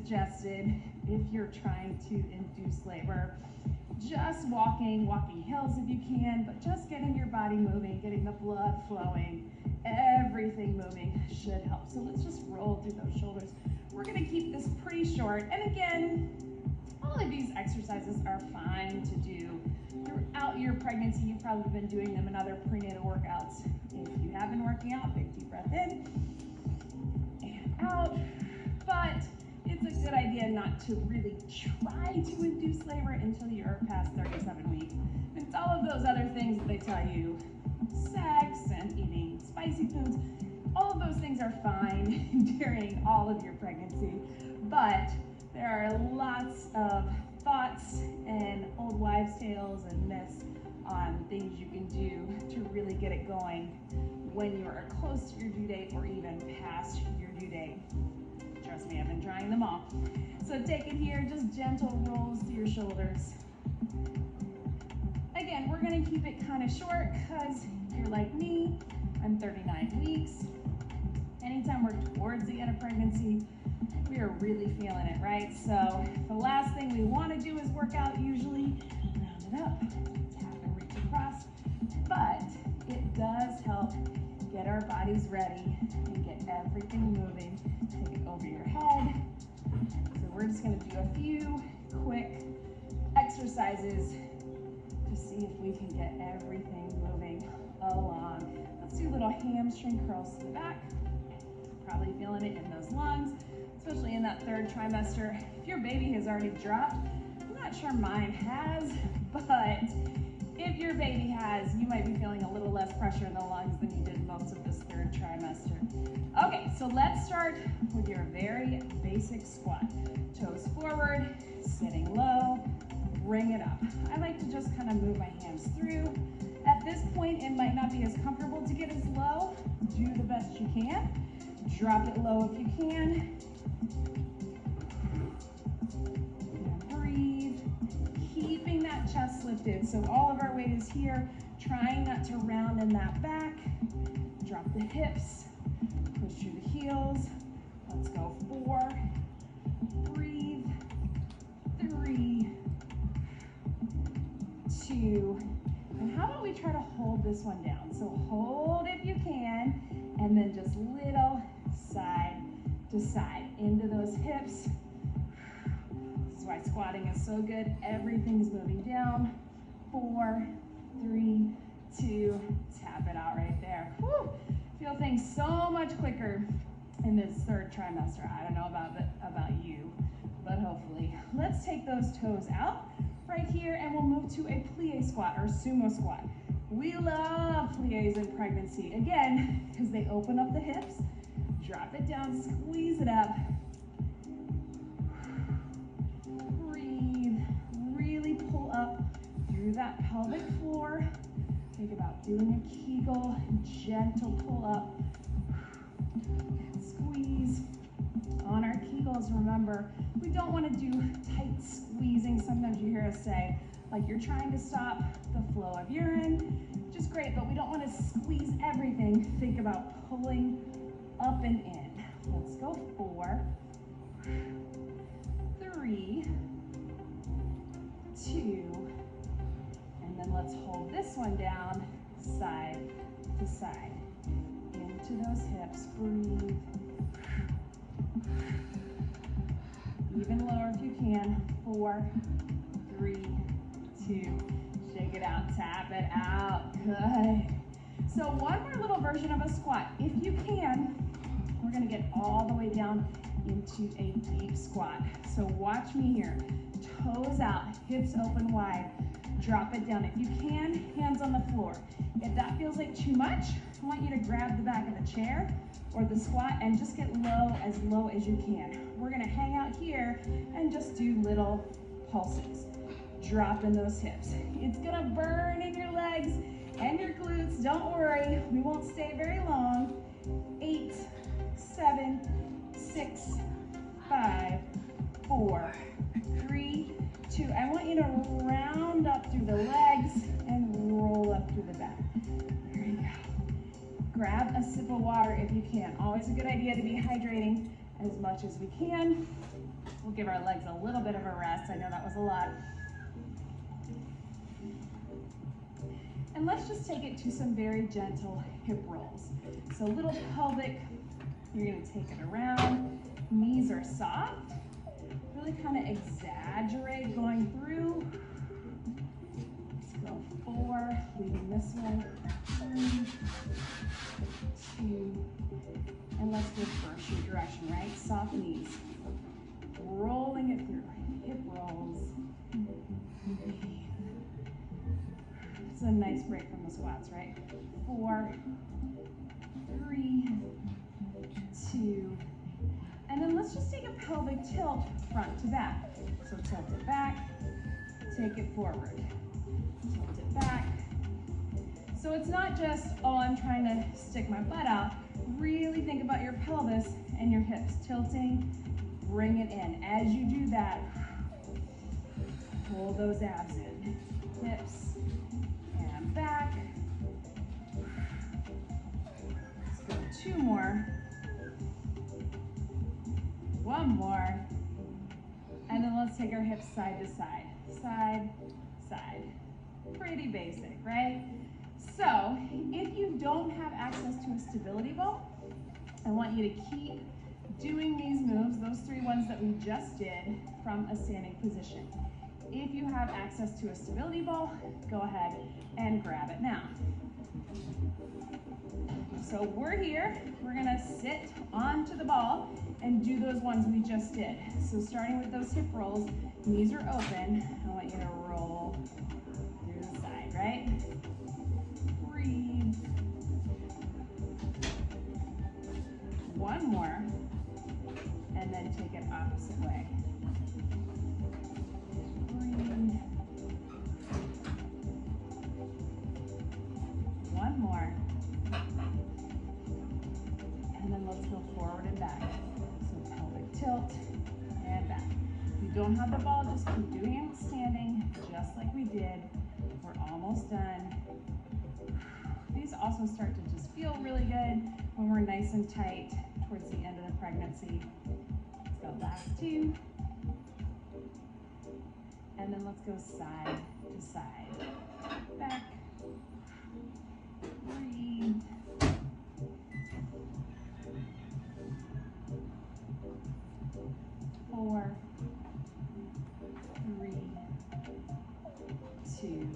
suggested if you're trying to induce labor. Just walking hills if you can, but just getting your body moving, getting the blood flowing, everything moving should help. So let's just roll through those shoulders. We're gonna keep this pretty short. And again, all of these exercises are fine to do throughout your pregnancy. You've probably been doing them in other prenatal workouts. If you have been working out, big deep breath in and out. But it's a good idea not to really try to induce labor until you're past 37 weeks. It's all of those other things that they tell you, sex and eating spicy foods, all of those things are fine during all of your pregnancy. But there are lots of thoughts and old wives' tales and myths on things you can do to really get it going when you are close to your due date or even past your due date. Trust me, I've been trying them all. So take it here, just gentle rolls to your shoulders. Again, we're gonna keep it kind of short because if you're like me, I'm 39 weeks. Anytime we're towards the end of pregnancy, we are really feeling it, right? So the last thing we want to do is work out usually. Round it up, tap and reach across. But it does help get our bodies ready and get everything moving. Take it over your head. So we're just going to do a few quick exercises to see if we can get everything moving along. Let's do little hamstring curls to the back. Probably feeling it in those lungs, especially in that third trimester. If your baby has already dropped, I'm not sure mine has, but if your baby has, you might be feeling a little less pressure in the lungs than you did most of this third trimester. Okay, so let's start with your very basic squat. Toes forward, sitting low, bring it up. I like to just kind of move my hands through. At this point, it might not be as comfortable to get as low. Do the best you can. Drop it low if you can. And breathe. Keeping that chest lifted. So all of our weight is here. Trying not to round in that back. Drop the hips. Push through the heels. Let's go. 4. Breathe. 3. 2. And how about we try to hold this one down? So hold if you can, and then just little side to side into those hips. This is why squatting is so good. Everything's moving down. 4, 3, 2, tap it out right there. Woo! Feel things so much quicker in this third trimester. I don't know about you, but hopefully. Let's take those toes out right here, and we'll move to a plie squat or sumo squat. We love plies in pregnancy, again, because they open up the hips, drop it down, squeeze it up, breathe, really pull up through that pelvic floor. Think about doing a Kegel, gentle pull up, squeeze. On our Kegels, remember, we don't want to do tight squeezing. Sometimes you hear us say, like you're trying to stop the flow of urine, which is great, but we don't want to squeeze everything. Think about pulling up and in. Let's go. 4, 3, 2, and then let's hold this one down, side to side. Into those hips, breathe. Even lower if you can. 4, 3, 2, shake it out, tap it out, good. So one more little version of a squat. If you can, we're gonna get all the way down into a deep squat. So watch me here, toes out, hips open wide, drop it down. If you can, hands on the floor. If that feels like too much, I want you to grab the back of the chair or the squat and just get low as you can. We're gonna hang out here and just do little pulses. Drop in those hips. It's gonna burn in your legs and your glutes, don't worry, we won't stay very long. 8, 7, 6, 5, 4, 3, 2. I want you to round up through the legs and roll up through the back. There you go. Grab a sip of water if you can. Always a good idea to be hydrating as much as we can. We'll give our legs a little bit of a rest. I know that was a lot. And let's just take it to some very gentle hip rolls. So little pelvic, you're gonna take it around. Knees are soft. Really kind of exaggerate going through. Let's go 4, leading this way. 3, 2, and let's reverse your direction, right? Soft knees. Rolling it through, hip rolls. It's a nice break from the squats, right? 4, 3, 2, and then let's just take a pelvic tilt front to back. So tilt it back, take it forward, tilt it back. So it's not just, oh, I'm trying to stick my butt out. Really think about your pelvis and your hips tilting, bring it in. As you do that, pull those abs in, hips and back. Let's go 2 more. 1 more. And then let's take our hips side to side, side, side. Pretty basic, right? So if you don't have access to a stability ball, I want you to keep doing these moves, those 3 ones that we just did, from a standing position. If you have access to a stability ball, go ahead and grab it now. So we're here, we're gonna sit onto the ball and do those ones we just did. So starting with those hip rolls, knees are open. I want you to roll through the side, right? Breathe. 1 more, and then take it opposite way. Breathe. 1 more. And then let's go forward and back. So pelvic tilt and back. If you don't have the ball, just keep doing it standing, just like we did. We're almost done. These also start to just feel really good when we're nice and tight towards the end of the pregnancy. Let's go last 2. And then let's go side to side. Back. Breathe. 4, 3, 2,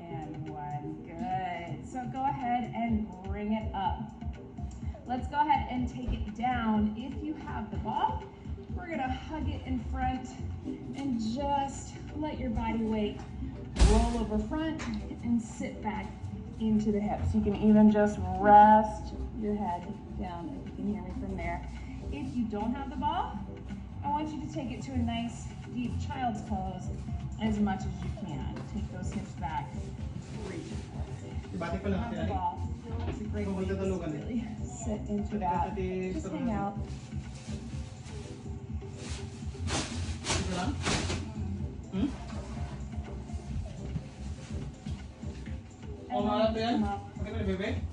and 1. Good. So go ahead and bring it up. Let's go ahead and take it down. If you have the ball, we're gonna hug it in front and just let your body weight roll over front and sit back into the hips. You can even just rest your head down, if you can hear me from there. If you don't have the ball, I want you to take it to a nice deep child's pose as much as you can. Take those hips back, reach forward. Have the ball. It's a great way to really sit into that. Just hang out. And then come up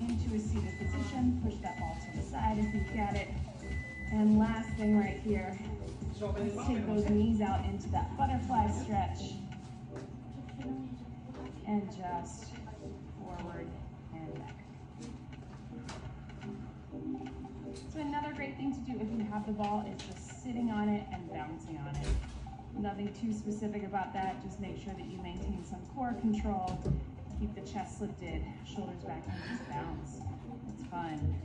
into a seated position. Push that ball to the side if you get it. And last thing right here, let's take those knees out into that butterfly stretch. And just forward and back. So another great thing to do if you have the ball is just sitting on it and bouncing on it. Nothing too specific about that, just make sure that you maintain some core control. Keep the chest lifted, shoulders back, and just bounce. It's fun.